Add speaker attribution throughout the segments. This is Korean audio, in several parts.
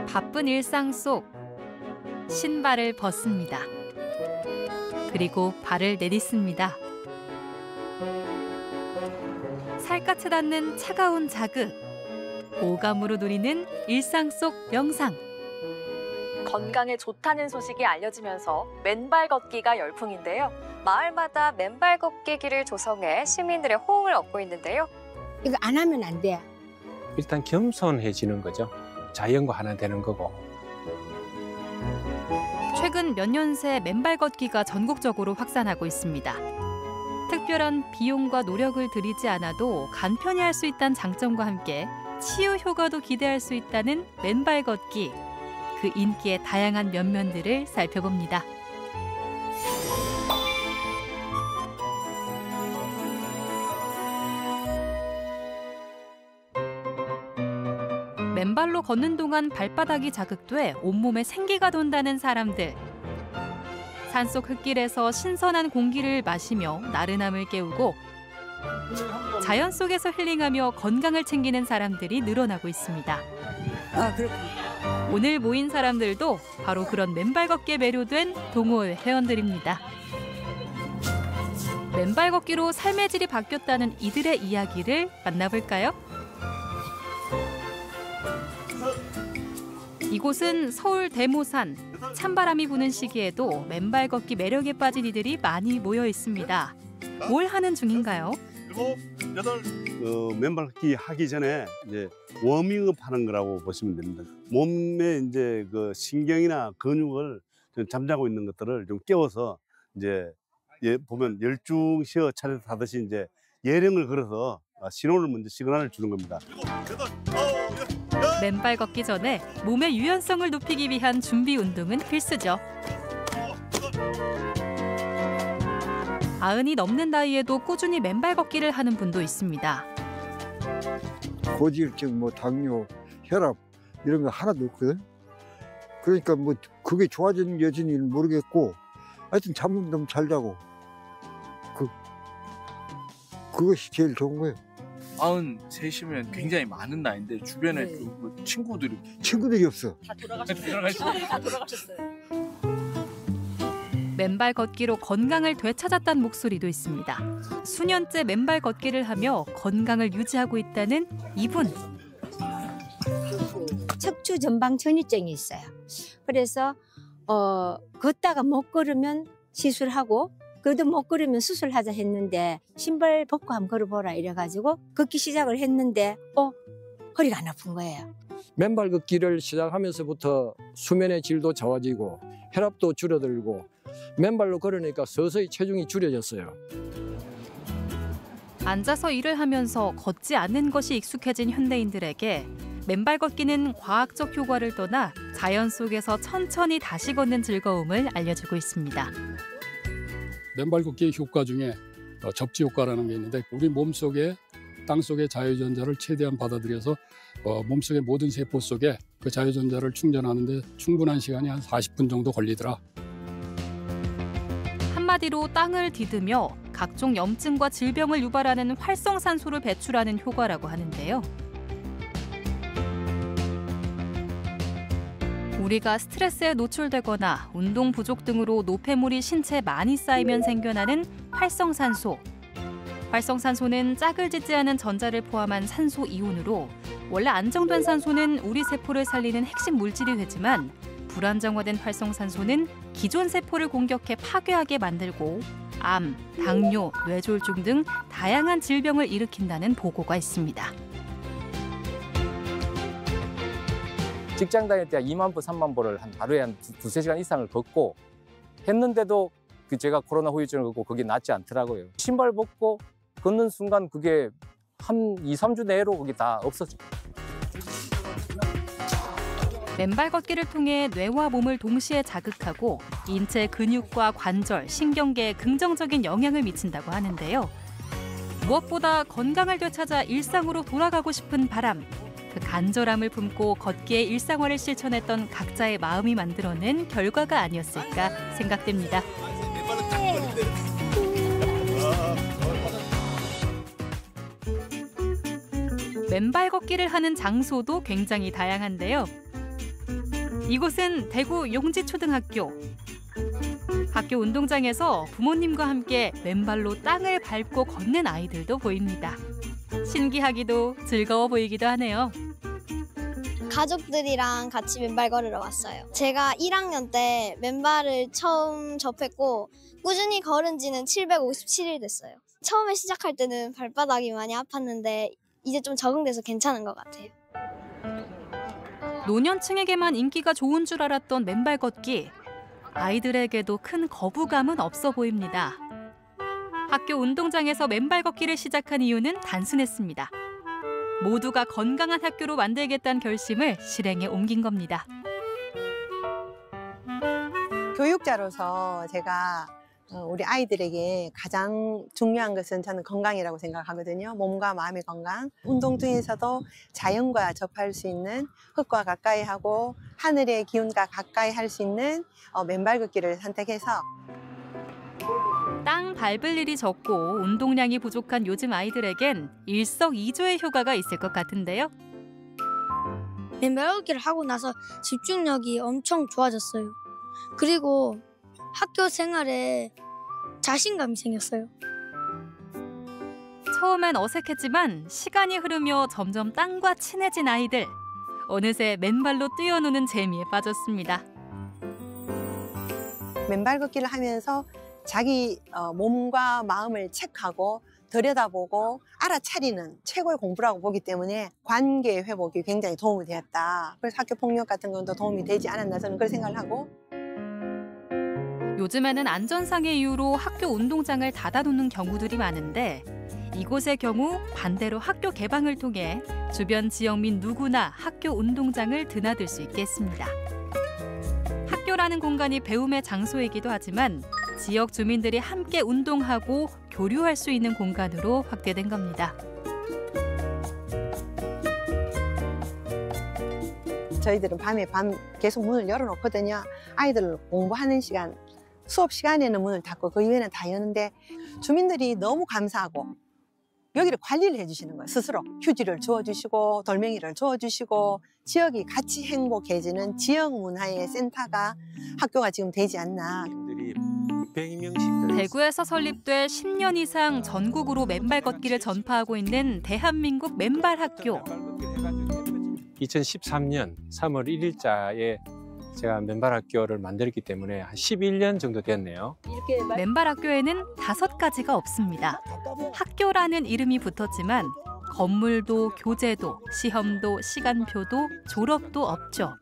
Speaker 1: 바쁜 일상 속 신발을 벗습니다. 그리고 발을 내딛습니다. 살갗에 닿는 차가운 자극, 오감으로 누리는 일상 속 명상.
Speaker 2: 건강에 좋다는 소식이 알려지면서 맨발 걷기가 열풍인데요. 마을마다 맨발 걷기 길을 조성해 시민들의 호응을 얻고 있는데요.
Speaker 3: 이거 안 하면 안 돼.
Speaker 4: 일단 겸손해지는 거죠. 자연과 하나 되는 거고.
Speaker 1: 최근 몇 년 새 맨발 걷기가 전국적으로 확산하고 있습니다. 특별한 비용과 노력을 들이지 않아도 간편히 할 수 있다는 장점과 함께 치유 효과도 기대할 수 있다는 맨발 걷기. 그 인기의 다양한 면면들을 살펴봅니다. 맨발로 걷는 동안 발바닥이 자극돼 온몸에 생기가 돈다는 사람들. 산속 흙길에서 신선한 공기를 마시며 나른함을 깨우고 자연 속에서 힐링하며 건강을 챙기는 사람들이 늘어나고 있습니다.
Speaker 3: 그렇군요.
Speaker 1: 오늘 모인 사람들도 바로 그런 맨발 걷기에 매료된 동호회 회원들입니다. 맨발 걷기로 삶의 질이 바뀌었다는 이들의 이야기를 만나볼까요? 이곳은 서울 대모산. 찬바람이 부는 시기에도 맨발 걷기 매력에 빠진 이들이 많이 모여 있습니다. 뭘 하는 중인가요?
Speaker 5: 7, 8. 맨발 걷기 하기 전에 이제 워밍업 하는 거라고 보시면 됩니다. 몸에 이제 그 신경이나 근육을 좀 잠자고 있는 것들을 좀 깨워서 이제 보면 열중시어 차례 하듯이 이제 예령을 걸어서 신호를 먼저 시그널을 주는 겁니다. 7, 8,
Speaker 1: 맨발 걷기 전에 몸의 유연성을 높이기 위한 준비 운동은 필수죠. 90이 넘는 나이에도 꾸준히 맨발 걷기를 하는 분도 있습니다.
Speaker 6: 고지혈증, 당뇨, 혈압 이런 거 하나도 없거든. 그러니까 그게 좋아지는 여진이는 모르겠고 하여튼 잠은 좀 잘 자고 그것이 제일 좋은 거예요.
Speaker 7: 93이면 굉장히 많은 나이인데 주변에
Speaker 6: 친구들이 없어.
Speaker 2: 다 돌아가셨어요.
Speaker 1: 맨발 걷기로 건강을 되찾았다는 목소리도 있습니다. 수년째 맨발 걷기를 하며 건강을 유지하고 있다는 이분.
Speaker 3: 척추 전방 전이증이 있어요. 그래서 걷다가 못 걸으면 시술하고 그래도 못 걸으면 수술하자 했는데 신발 벗고 한번 걸어보라 이래가지고 걷기 시작을 했는데 허리가 안 아픈 거예요.
Speaker 8: 맨발 걷기를 시작하면서부터 수면의 질도 좋아지고 혈압도 줄어들고 맨발로 걸으니까 서서히 체중이 줄여졌어요.
Speaker 1: 앉아서 일을 하면서 걷지 않는 것이 익숙해진 현대인들에게 맨발 걷기는 과학적 효과를 떠나 자연 속에서 천천히 다시 걷는 즐거움을 알려주고 있습니다.
Speaker 9: 맨발 걷기의 효과 중에 접지 효과라는 게 있는데 우리 몸속에 땅속의 자유전자를 최대한 받아들여서 몸속의 모든 세포 속에 그 자유전자를 충전하는데 충분한 시간이 한 40분 정도 걸리더라.
Speaker 1: 한마디로 땅을 디디며 각종 염증과 질병을 유발하는 활성산소를 배출하는 효과라고 하는데요. 우리가 스트레스에 노출되거나 운동 부족 등으로 노폐물이 신체에 많이 쌓이면 생겨나는 활성산소. 활성산소는 짝을 짓지 않은 전자를 포함한 산소 이온으로 원래 안정된 산소는 우리 세포를 살리는 핵심 물질이 되지만 불안정화된 활성산소는 기존 세포를 공격해 파괴하게 만들고 암, 당뇨, 뇌졸중 등 다양한 질병을 일으킨다는 보고가 있습니다.
Speaker 10: 직장 다닐 때 2만 보, 3만 보를 하루에 한 두세 시간 이상을 걷고 했는데도 제가 코로나 후유증을 걷고 그게 낫지 않더라고요. 신발 벗고 걷는 순간 그게 한 2, 3주 내로 그게 다 없어져.
Speaker 1: 맨발 걷기를 통해 뇌와 몸을 동시에 자극하고 인체 근육과 관절, 신경계에 긍정적인 영향을 미친다고 하는데요. 무엇보다 건강을 되찾아 일상으로 돌아가고 싶은 바람. 그 간절함을 품고 걷기의 일상화를 실천했던 각자의 마음이 만들어낸 결과가 아니었을까 생각됩니다. 맨발 걷기를 하는 장소도 굉장히 다양한데요. 이곳은 대구 용지초등학교. 학교 운동장에서 부모님과 함께 맨발로 땅을 밟고 걷는 아이들도 보입니다. 신기하기도 즐거워 보이기도 하네요.
Speaker 11: 가족들이랑 같이 맨발 걸으러 왔어요. 제가 1학년 때 맨발을 처음 접했고 꾸준히 걸은 지는 757일 됐어요. 처음에 시작할 때는 발바닥이 많이 아팠는데 이제 좀 적응돼서 괜찮은 것 같아요.
Speaker 1: 노년층에게만 인기가 좋은 줄 알았던 맨발 걷기. 아이들에게도 큰 거부감은 없어 보입니다. 학교 운동장에서 맨발 걷기를 시작한 이유는 단순했습니다. 모두가 건강한 학교로 만들겠다는 결심을 실행에 옮긴 겁니다.
Speaker 12: 교육자로서 제가 우리 아이들에게 가장 중요한 것은 저는 건강이라고 생각하거든요. 몸과 마음의 건강. 운동 중에서도 자연과 접할 수 있는, 흙과 가까이 하고 하늘의 기운과 가까이 할 수 있는 맨발 걷기를 선택해서
Speaker 1: 땅 밟을 일이 적고 운동량이 부족한 요즘 아이들에겐 일석이조의 효과가 있을 것 같은데요.
Speaker 11: 맨발 걷기를 하고 나서 집중력이 엄청 좋아졌어요. 그리고 학교 생활에 자신감이 생겼어요.
Speaker 1: 처음엔 어색했지만 시간이 흐르며 점점 땅과 친해진 아이들. 어느새 맨발로 뛰어노는 재미에 빠졌습니다.
Speaker 12: 맨발 걷기를 하면서 자기 몸과 마음을 체크하고 들여다보고 알아차리는 최고의 공부라고 보기 때문에 관계 회복이 굉장히 도움이 되었다. 그래서 학교 폭력 같은 것도 도움이 되지 않았나 저는 그런 생각을 하고.
Speaker 1: 요즘에는 안전상의 이유로 학교 운동장을 닫아놓는 경우들이 많은데 이곳의 경우 반대로 학교 개방을 통해 주변 지역민 누구나 학교 운동장을 드나들 수 있게 했습니다. 학교라는 공간이 배움의 장소이기도 하지만 지역 주민들이 함께 운동하고 교류할 수 있는 공간으로 확대된 겁니다.
Speaker 12: 저희들은 밤에 계속 문을 열어놓거든요. 아이들 공부하는 시간, 수업 시간에는 문을 닫고 그 이외에는 다 여는데 주민들이 너무 감사하고 여기를 관리를 해주시는 거예요. 스스로 휴지를 주워주시고 돌멩이를 주워주시고 지역이 같이 행복해지는 지역 문화의 센터가 학교가 지금 되지 않나.
Speaker 1: 대구에서 설립돼 10년 이상 전국으로 맨발 걷기를 전파하고 있는 대한민국 맨발 학교.
Speaker 4: 2013년 3월 1일자에 제가 맨발 학교를 만들었기 때문에 한 11년 정도 됐네요.
Speaker 1: 맨발 학교에는 5가지가 없습니다. 학교라는 이름이 붙었지만 건물도 교재도 시험도 시간표도 졸업도 없죠.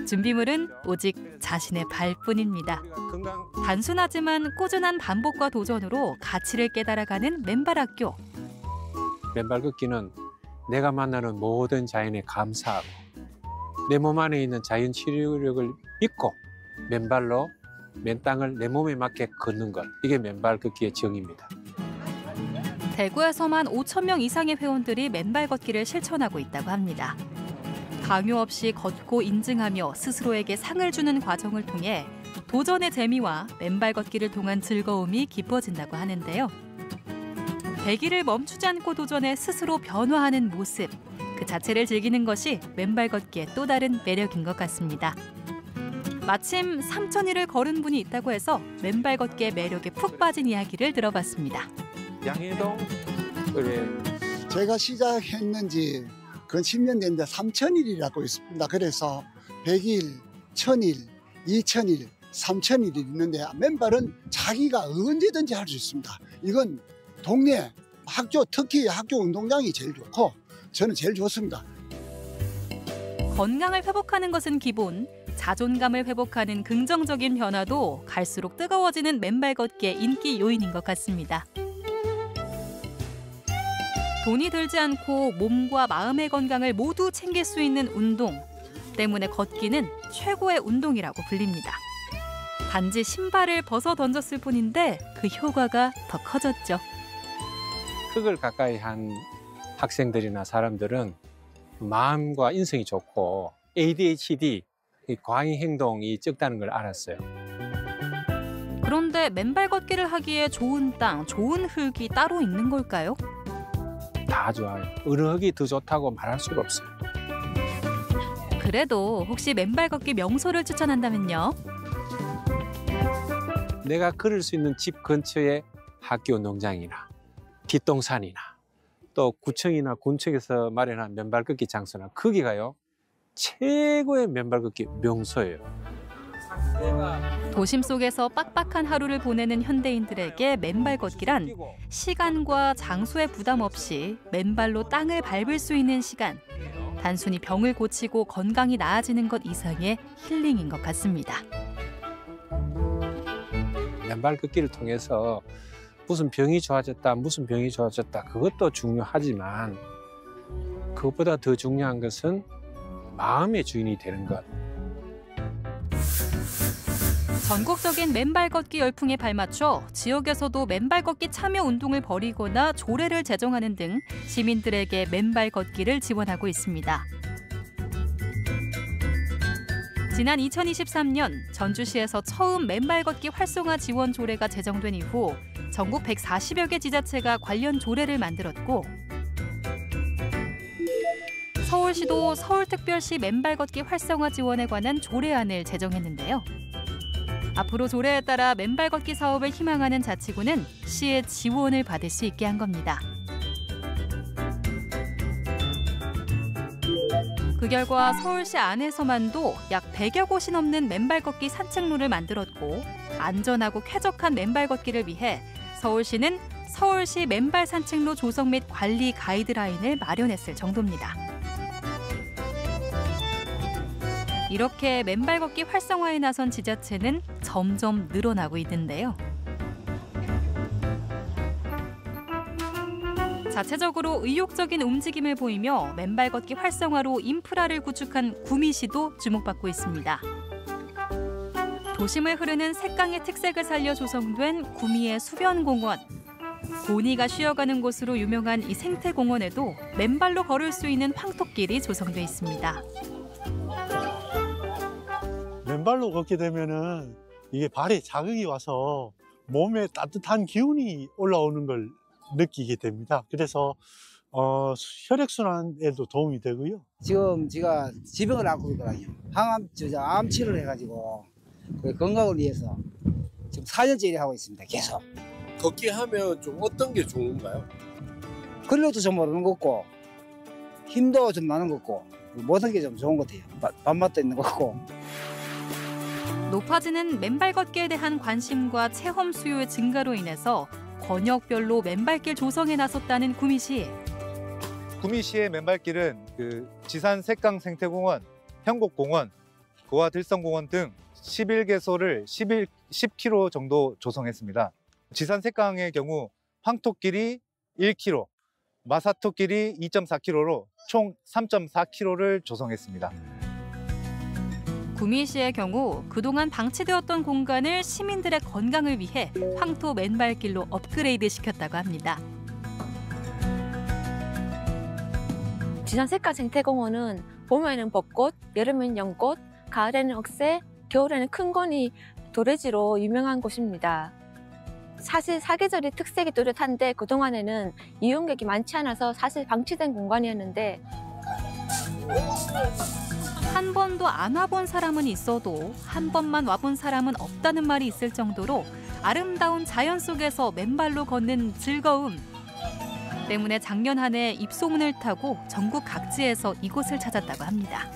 Speaker 1: 준비물은 오직 자신의 발뿐입니다. 단순하지만 꾸준한 반복과 도전으로 가치를 깨달아가는 맨발 학교.
Speaker 4: 맨발 걷기는 내가 만나는 모든 자연에 감사하고 내 몸 안에 있는 자연 치유력을 믿고 맨발로 맨 땅을 내 몸에 맞게 걷는 것. 이게 맨발 걷기의 정의입니다.
Speaker 1: 대구에서만 5,000명 이상의 회원들이 맨발 걷기를 실천하고 있다고 합니다. 강요 없이 걷고 인증하며 스스로에게 상을 주는 과정을 통해 도전의 재미와 맨발 걷기를 통한 즐거움이 깊어진다고 하는데요. 배기를 멈추지 않고 도전해 스스로 변화하는 모습, 그 자체를 즐기는 것이 맨발 걷기의 또 다른 매력인 것 같습니다. 마침 3,000일을 걸은 분이 있다고 해서 맨발 걷기의 매력에 푹 빠진 이야기를 들어봤습니다.
Speaker 4: 양해동 그래.
Speaker 13: 제가 시작했는지 그건 10년 됐는데 3,000일이라고 있습니다. 그래서 100일, 1,000일, 2,000일, 3,000일이 있는데 맨발은 자기가 언제든지 할 수 있습니다. 이건 동네, 학교, 특히 학교 운동장이 제일 좋고 저는 제일 좋습니다.
Speaker 1: 건강을 회복하는 것은 기본, 자존감을 회복하는 긍정적인 변화도 갈수록 뜨거워지는 맨발 걷기의 인기 요인인 것 같습니다. 돈이 들지 않고 몸과 마음의 건강을 모두 챙길 수 있는 운동 때문에 걷기는 최고의 운동이라고 불립니다. 단지 신발을 벗어 던졌을 뿐인데 그 효과가 더 커졌죠.
Speaker 4: 흙을 가까이 한 학생들이나 사람들은 마음과 인성이 좋고 ADHD, 과잉 행동이 적다는 걸 알았어요.
Speaker 1: 그런데 맨발 걷기를 하기에 좋은 땅, 좋은 흙이 따로 있는 걸까요?
Speaker 4: 다 좋아요. 어느 흙이 더 좋다고 말할 수가 없어요.
Speaker 1: 그래도 혹시 맨발 걷기 명소를 추천한다면요?
Speaker 4: 내가 걸을 수 있는 집 근처에 학교 운동장이나 뒷동산이나 또 구청이나 군청에서 마련한 맨발 걷기 장소나 거기가요 최고의 맨발 걷기 명소예요.
Speaker 1: 도심 속에서 빡빡한 하루를 보내는 현대인들에게 맨발 걷기란 시간과 장소에 부담 없이 맨발로 땅을 밟을 수 있는 시간. 단순히 병을 고치고 건강이 나아지는 것 이상의 힐링인 것 같습니다.
Speaker 4: 맨발 걷기를 통해서 무슨 병이 좋아졌다, 무슨 병이 좋아졌다 그것도 중요하지만 그것보다 더 중요한 것은 마음의 주인이 되는 것.
Speaker 1: 전국적인 맨발 걷기 열풍에 발맞춰 지역에서도 맨발 걷기 참여 운동을 벌이거나 조례를 제정하는 등 시민들에게 맨발 걷기를 지원하고 있습니다. 지난 2023년 전주시에서 처음 맨발 걷기 활성화 지원 조례가 제정된 이후 전국 140여 개 지자체가 관련 조례를 만들었고 서울시도 서울특별시 맨발 걷기 활성화 지원에 관한 조례안을 제정했는데요. 앞으로 조례에 따라 맨발 걷기 사업을 희망하는 자치구는 시의 지원을 받을 수 있게 한 겁니다. 그 결과 서울시 안에서만도 약 100여 곳이 넘는 맨발 걷기 산책로를 만들었고 안전하고 쾌적한 맨발 걷기를 위해 서울시는 서울시 맨발 산책로 조성 및 관리 가이드라인을 마련했을 정도입니다. 이렇게 맨발 걷기 활성화에 나선 지자체는 점점 늘어나고 있는데요. 자체적으로 의욕적인 움직임을 보이며 맨발 걷기 활성화로 인프라를 구축한 구미시도 주목받고 있습니다. 도심을 흐르는 색강의 특색을 살려 조성된 구미의 수변공원. 고니가 쉬어가는 곳으로 유명한 이 생태공원에도 맨발로 걸을 수 있는 황토길이 조성돼 있습니다.
Speaker 14: 맨발로 걷게 되면은 이게 발에 자극이 와서 몸에 따뜻한 기운이 올라오는 걸 느끼게 됩니다. 그래서 혈액순환에도 도움이 되고요.
Speaker 15: 지금 제가 지병을 앓고 있거든요. 암 치료를 해가지고 건강을 위해서 지금 4년째 하고 있습니다. 계속.
Speaker 16: 걷기 하면 좀 어떤 게 좋은가요?
Speaker 15: 근력도 좀 오르는 것 같고 힘도 좀 나는 것 같고 모든 게 좀 좋은 것 같아요. 밥맛도 있는 것 같고.
Speaker 1: 높아지는 맨발 걷기에 대한 관심과 체험 수요의 증가로 인해서 권역별로 맨발길 조성에 나섰다는 구미시.
Speaker 17: 구미시의 맨발길은 지산 색강 생태공원, 현곡공원, 고화 들성공원 등 11개소를 10km 정도 조성했습니다. 지산 색강의 경우 황토길이 1km, 마사토길이 2.4km로 총 3.4km를 조성했습니다.
Speaker 1: 구미시의 경우 그동안 방치되었던 공간을 시민들의 건강을 위해 황토 맨발길로 업그레이드 시켰다고 합니다.
Speaker 18: 지산 색강 생태공원은 봄에는 벚꽃, 여름엔 연꽃, 가을에는 억새, 겨울에는 큰거니 도래지로 유명한 곳입니다. 사실 사계절의 특색이 뚜렷한데 그동안에는 이용객이 많지 않아서 사실 방치된 공간이었는데
Speaker 1: 한 번도 안 와본 사람은 있어도 한 번만 와본 사람은 없다는 말이 있을 정도로 아름다운 자연 속에서 맨발로 걷는 즐거움 때문에 작년 한 해 입소문을 타고 전국 각지에서 이곳을 찾았다고 합니다.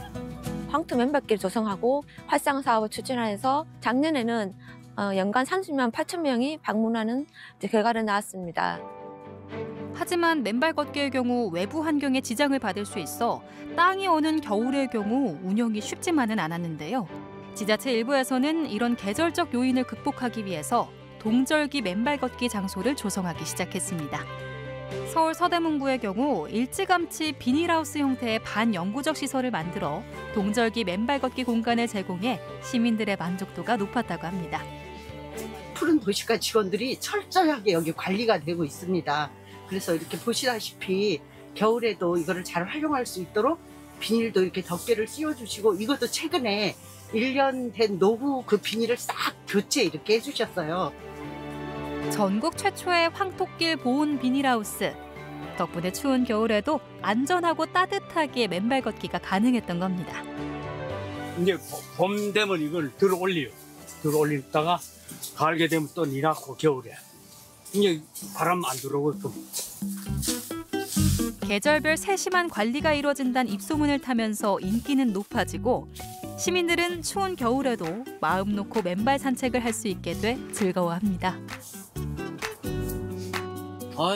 Speaker 18: 황토 맨발길 조성하고 활성화 사업을 추진하여서 작년에는 연간 30만 8천 명이 방문하는 결과를 나왔습니다.
Speaker 1: 하지만 맨발 걷기의 경우 외부 환경에 지장을 받을 수 있어 땅이 오는 겨울의 경우 운영이 쉽지만은 않았는데요. 지자체 일부에서는 이런 계절적 요인을 극복하기 위해서 동절기 맨발 걷기 장소를 조성하기 시작했습니다. 서울 서대문구의 경우 일찌감치 비닐하우스 형태의 반영구적 시설을 만들어 동절기 맨발 걷기 공간을 제공해 시민들의 만족도가 높았다고 합니다.
Speaker 19: 푸른 도시가 직원들이 철저하게 여기 관리가 되고 있습니다. 그래서 이렇게 보시다시피 겨울에도 이거를 잘 활용할 수 있도록 비닐도 이렇게 덮개를 씌워주시고 이것도 최근에 1년 된 노후 그 비닐을 싹 교체 이렇게 해주셨어요.
Speaker 1: 전국 최초의 황토길 보온 비닐하우스. 덕분에 추운 겨울에도 안전하고 따뜻하게 맨발 걷기가 가능했던 겁니다.
Speaker 20: 이제 봄 되면 이걸 들어 올리다가 가을게 되면 또 니라고 겨울에 이제 바람 안 들어오고 좀.
Speaker 1: 계절별 세심한 관리가 이루어진다는 입소문을 타면서 인기는 높아지고 시민들은 추운 겨울에도 마음 놓고 맨발 산책을 할 수 있게 돼 즐거워합니다.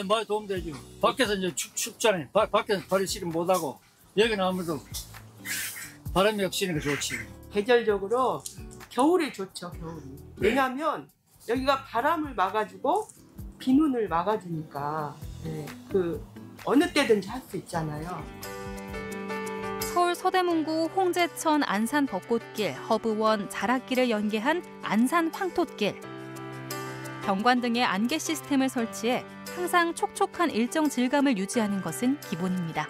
Speaker 20: 많이 도움되죠. 밖에서 이제 춥잖아요. 밖에서 발이 시름 못하고 여기는 아무래도 바람이 없으니까 좋지.
Speaker 19: 계절적으로 겨울에 좋죠, 겨울이. 왜냐하면 여기가 바람을 막아주고 비눈을 막아주니까 어느 때든지 할 수 있잖아요.
Speaker 1: 서울 서대문구 홍제천 안산 벚꽃길, 허브원, 자락길을 연계한 안산 황토길. 경관 등의 안개 시스템을 설치해 항상 촉촉한 일정 질감을 유지하는 것은 기본입니다.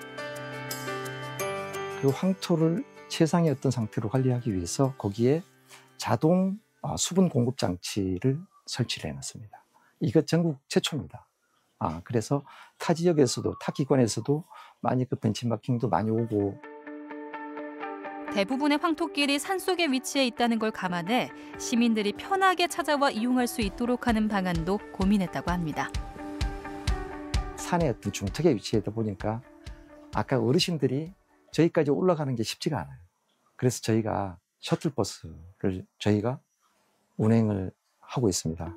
Speaker 21: 그 황토를 최상의 어떤 상태로 관리하기 위해서 거기에 자동 수분 공급 장치를 설치를 해놨습니다. 이거 전국 최초입니다. 그래서 타 지역에서도, 타 기관에서도 많이 그 벤치마킹도 많이 오고.
Speaker 1: 대부분의 황토길이 산속에 위치해 있다는 걸 감안해 시민들이 편하게 찾아와 이용할 수 있도록 하는 방안도 고민했다고 합니다.
Speaker 21: 산의 어떤 중턱에 위치하다 보니까 아까 어르신들이 저기까지 올라가는 게 쉽지가 않아요. 그래서 저희가 셔틀버스를 저희가 운행을 하고 있습니다.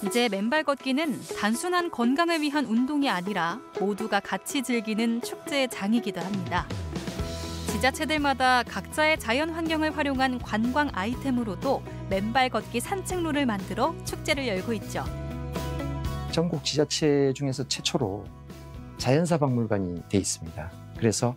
Speaker 1: 이제 맨발 걷기는 단순한 건강을 위한 운동이 아니라 모두가 같이 즐기는 축제의 장이기도 합니다. 지자체들마다 각자의 자연 환경을 활용한 관광 아이템으로도 맨발 걷기 산책로를 만들어 축제를 열고 있죠.
Speaker 21: 전국 지자체 중에서 최초로 자연사 박물관이 돼 있습니다. 그래서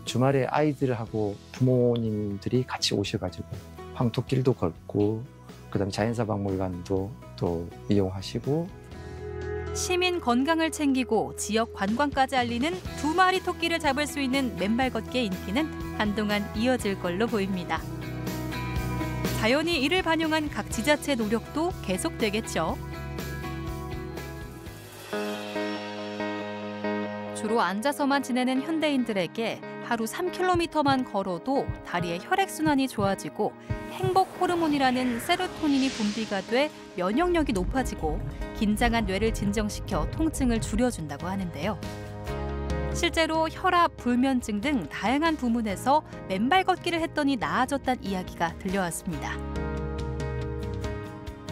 Speaker 21: 주말에 아이들하고 부모님들이 같이 오셔가지고 황토길도 걷고 그다음에 자연사 박물관도 또 이용하시고
Speaker 1: 시민 건강을 챙기고 지역 관광까지 알리는 두 마리 토끼를 잡을 수 있는 맨발 걷기의 인기는 한동안 이어질 걸로 보입니다. 자연이 이를 반영한 각 지자체 노력도 계속되겠죠. 주로 앉아서만 지내는 현대인들에게 하루 3km만 걸어도 다리의 혈액순환이 좋아지고 행복 호르몬이라는 세로토닌이 분비가 돼 면역력이 높아지고 긴장한 뇌를 진정시켜 통증을 줄여준다고 하는데요. 실제로 혈압, 불면증 등 다양한 부문에서 맨발 걷기를 했더니 나아졌다는 이야기가 들려왔습니다.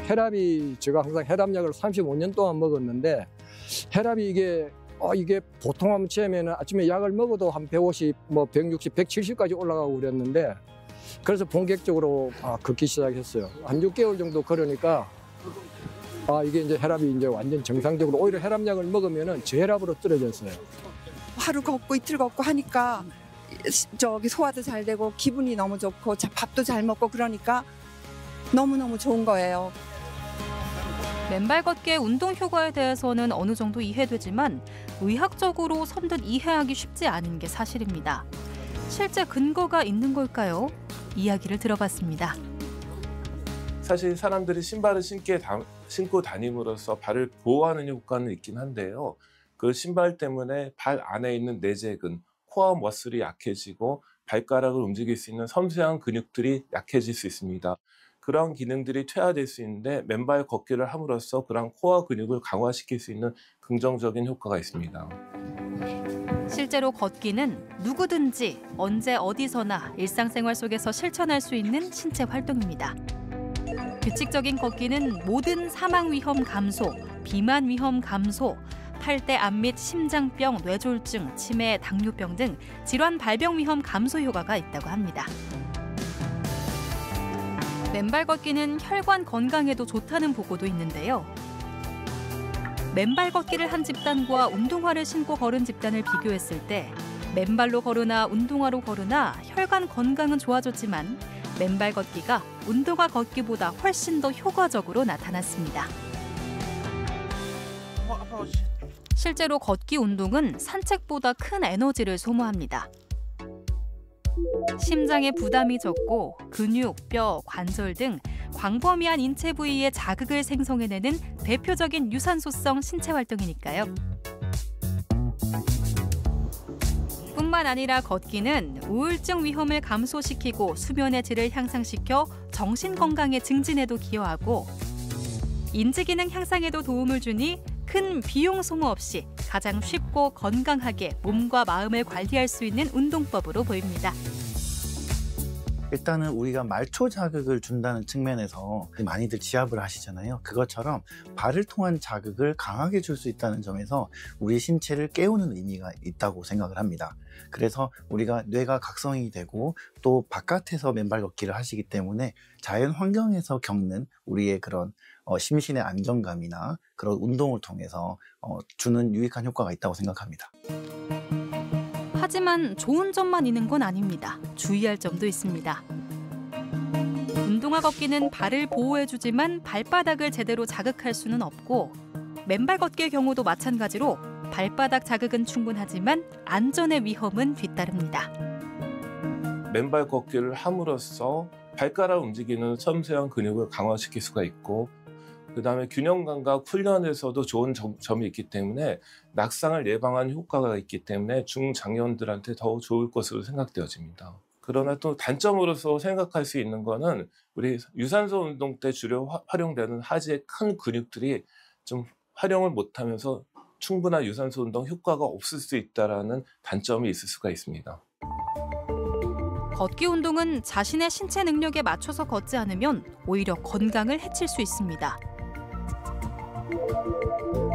Speaker 8: 혈압이 제가 항상 혈압약을 35년 동안 먹었는데 혈압이 이게 보통 한번 치면 아침에 약을 먹어도 한 150, 160, 170까지 올라가고 그랬는데 그래서 본격적으로 걷기 시작했어요. 한 6개월 정도 걸으니까 이게 이제 혈압이 이제 완전 정상적으로 오히려 혈압약을 먹으면은 저혈압으로 떨어졌어요.
Speaker 22: 하루 걷고 이틀 걷고 하니까 소화도 잘 되고 기분이 너무 좋고 밥도 잘 먹고 그러니까 너무너무 좋은 거예요.
Speaker 1: 맨발 걷기의 운동 효과에 대해서는 어느 정도 이해되지만 의학적으로 선뜻 이해하기 쉽지 않은 게 사실입니다. 실제 근거가 있는 걸까요? 이야기를 들어봤습니다.
Speaker 23: 사실 사람들이 신발을 신고 다님으로써 발을 보호하는 효과는 있긴 한데요. 그 신발 때문에 발 안에 있는 내재근, 코어 머슬이 약해지고 발가락을 움직일 수 있는 섬세한 근육들이 약해질 수 있습니다. 그런 기능들이 퇴화될 수 있는데 맨발 걷기를 함으로써 그런 코어 근육을 강화시킬 수 있는 긍정적인 효과가 있습니다.
Speaker 1: 실제로 걷기는 누구든지 언제 어디서나 일상생활 속에서 실천할 수 있는 신체 활동입니다. 규칙적인 걷기는 모든 사망 위험 감소, 비만 위험 감소, 팔대암 및 심장병, 뇌졸중, 치매, 당뇨병 등 질환 발병 위험 감소 효과가 있다고 합니다. 맨발 걷기는 혈관 건강에도 좋다는 보고도 있는데요. 맨발 걷기를 한 집단과 운동화를 신고 걸은 집단을 비교했을 때 맨발로 걸으나 운동화로 걸으나 혈관 건강은 좋아졌지만 맨발 걷기가 운동화 걷기보다 훨씬 더 효과적으로 나타났습니다. 실제로 걷기 운동은 산책보다 큰 에너지를 소모합니다. 심장에 부담이 적고 근육, 뼈, 관절 등 광범위한 인체 부위에 자극을 생성해내는 대표적인 유산소성 신체 활동이니까요. 뿐만 아니라 걷기는 우울증 위험을 감소시키고 수면의 질을 향상시켜 정신 건강의 증진에도 기여하고 인지기능 향상에도 도움을 주니 큰 비용 소모 없이 가장 쉽고 건강하게 몸과 마음을 관리할 수 있는 운동법으로 보입니다.
Speaker 5: 일단은 우리가 말초 자극을 준다는 측면에서 많이들 지압을 하시잖아요. 그것처럼 발을 통한 자극을 강하게 줄 수 있다는 점에서 우리 신체를 깨우는 의미가 있다고 생각을 합니다. 그래서 우리가 뇌가 각성이 되고 또 바깥에서 맨발 걷기를 하시기 때문에 자연 환경에서 겪는 우리의 그런 심신의 안정감이나 그런 운동을 통해서 주는 유익한 효과가 있다고 생각합니다.
Speaker 1: 하지만 좋은 점만 있는 건 아닙니다. 주의할 점도 있습니다. 운동화 걷기는 발을 보호해주지만 발바닥을 제대로 자극할 수는 없고 맨발 걷기의 경우도 마찬가지로 발바닥 자극은 충분하지만 안전의 위험은 뒤따릅니다.
Speaker 23: 맨발 걷기를 함으로써 발가락 움직이는 섬세한 근육을 강화시킬 수가 있고 그다음에 균형 감각 훈련에서도 좋은 점이 있기 때문에 낙상을 예방하는 효과가 있기 때문에 중장년들한테 더 좋을 것으로 생각되어집니다. 그러나 또 단점으로서 생각할 수 있는 거는 우리 유산소 운동 때 주로 활용되는 하지의 큰 근육들이 좀 활용을 못하면서 충분한 유산소 운동 효과가 없을 수 있다는 단점이 있을 수가 있습니다.
Speaker 1: 걷기 운동은 자신의 신체 능력에 맞춰서 걷지 않으면 오히려 건강을 해칠 수 있습니다.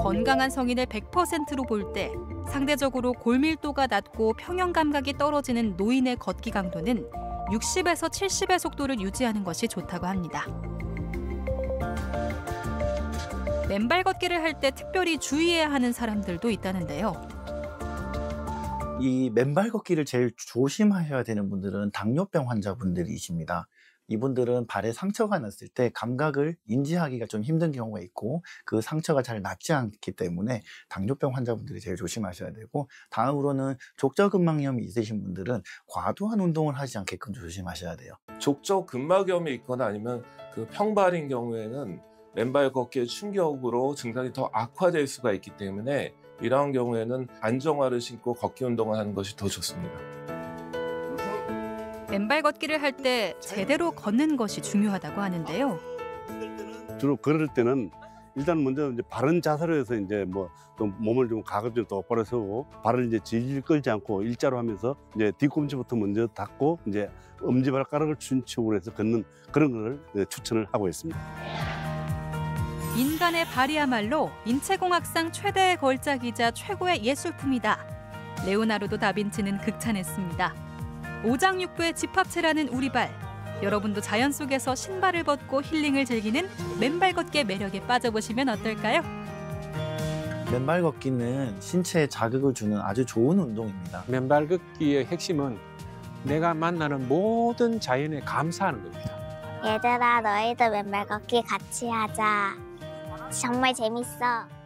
Speaker 1: 건강한 성인을 100%로 볼 때 상대적으로 골밀도가 낮고 평형 감각이 떨어지는 노인의 걷기 강도는 60에서 70의 속도를 유지하는 것이 좋다고 합니다. 맨발 걷기를 할 때 특별히 주의해야 하는 사람들도 있다는데요.
Speaker 5: 이 맨발 걷기를 제일 조심하셔야 되는 분들은 당뇨병 환자분들이십니다. 이분들은 발에 상처가 났을 때 감각을 인지하기가 좀 힘든 경우가 있고 그 상처가 잘 낫지 않기 때문에 당뇨병 환자분들이 제일 조심하셔야 되고 다음으로는 족저근막염이 있으신 분들은 과도한 운동을 하지 않게끔 조심하셔야 돼요.
Speaker 23: 족저근막염이 있거나 아니면 그 평발인 경우에는 맨발 걷기의 충격으로 증상이 더 악화될 수가 있기 때문에 이러한 경우에는 안정화를 신고 걷기 운동을 하는 것이 더 좋습니다.
Speaker 1: 맨발 걷기를 할 때 제대로 걷는 것이 중요하다고 하는데요.
Speaker 6: 주로 걸을 때는 일단 먼저 이제 바른 자세로 해서 이제 뭐 좀 몸을 좀 가급적 똑바로 세우고 발을 이제 질질 끌지 않고 일자로 하면서 이제 뒤꿈치부터 먼저 닿고 이제 엄지발가락을 중심으로 해서 걷는 그런 걸 추천을 하고 있습니다.
Speaker 1: 인간의 발이야말로 인체공학상 최대의 걸작이자 최고의 예술품이다. 레오나르도 다빈치는 극찬했습니다. 오장육부의 집합체라는 우리 발. 여러분도 자연 속에서 신발을 벗고 힐링을 즐기는 맨발 걷기의 매력에 빠져보시면 어떨까요?
Speaker 5: 맨발 걷기는 신체에 자극을 주는 아주 좋은 운동입니다.
Speaker 4: 맨발 걷기의 핵심은 내가 만나는 모든 자연에 감사하는 겁니다.
Speaker 7: 얘들아, 너희도 맨발 걷기 같이 하자. 정말 재밌어.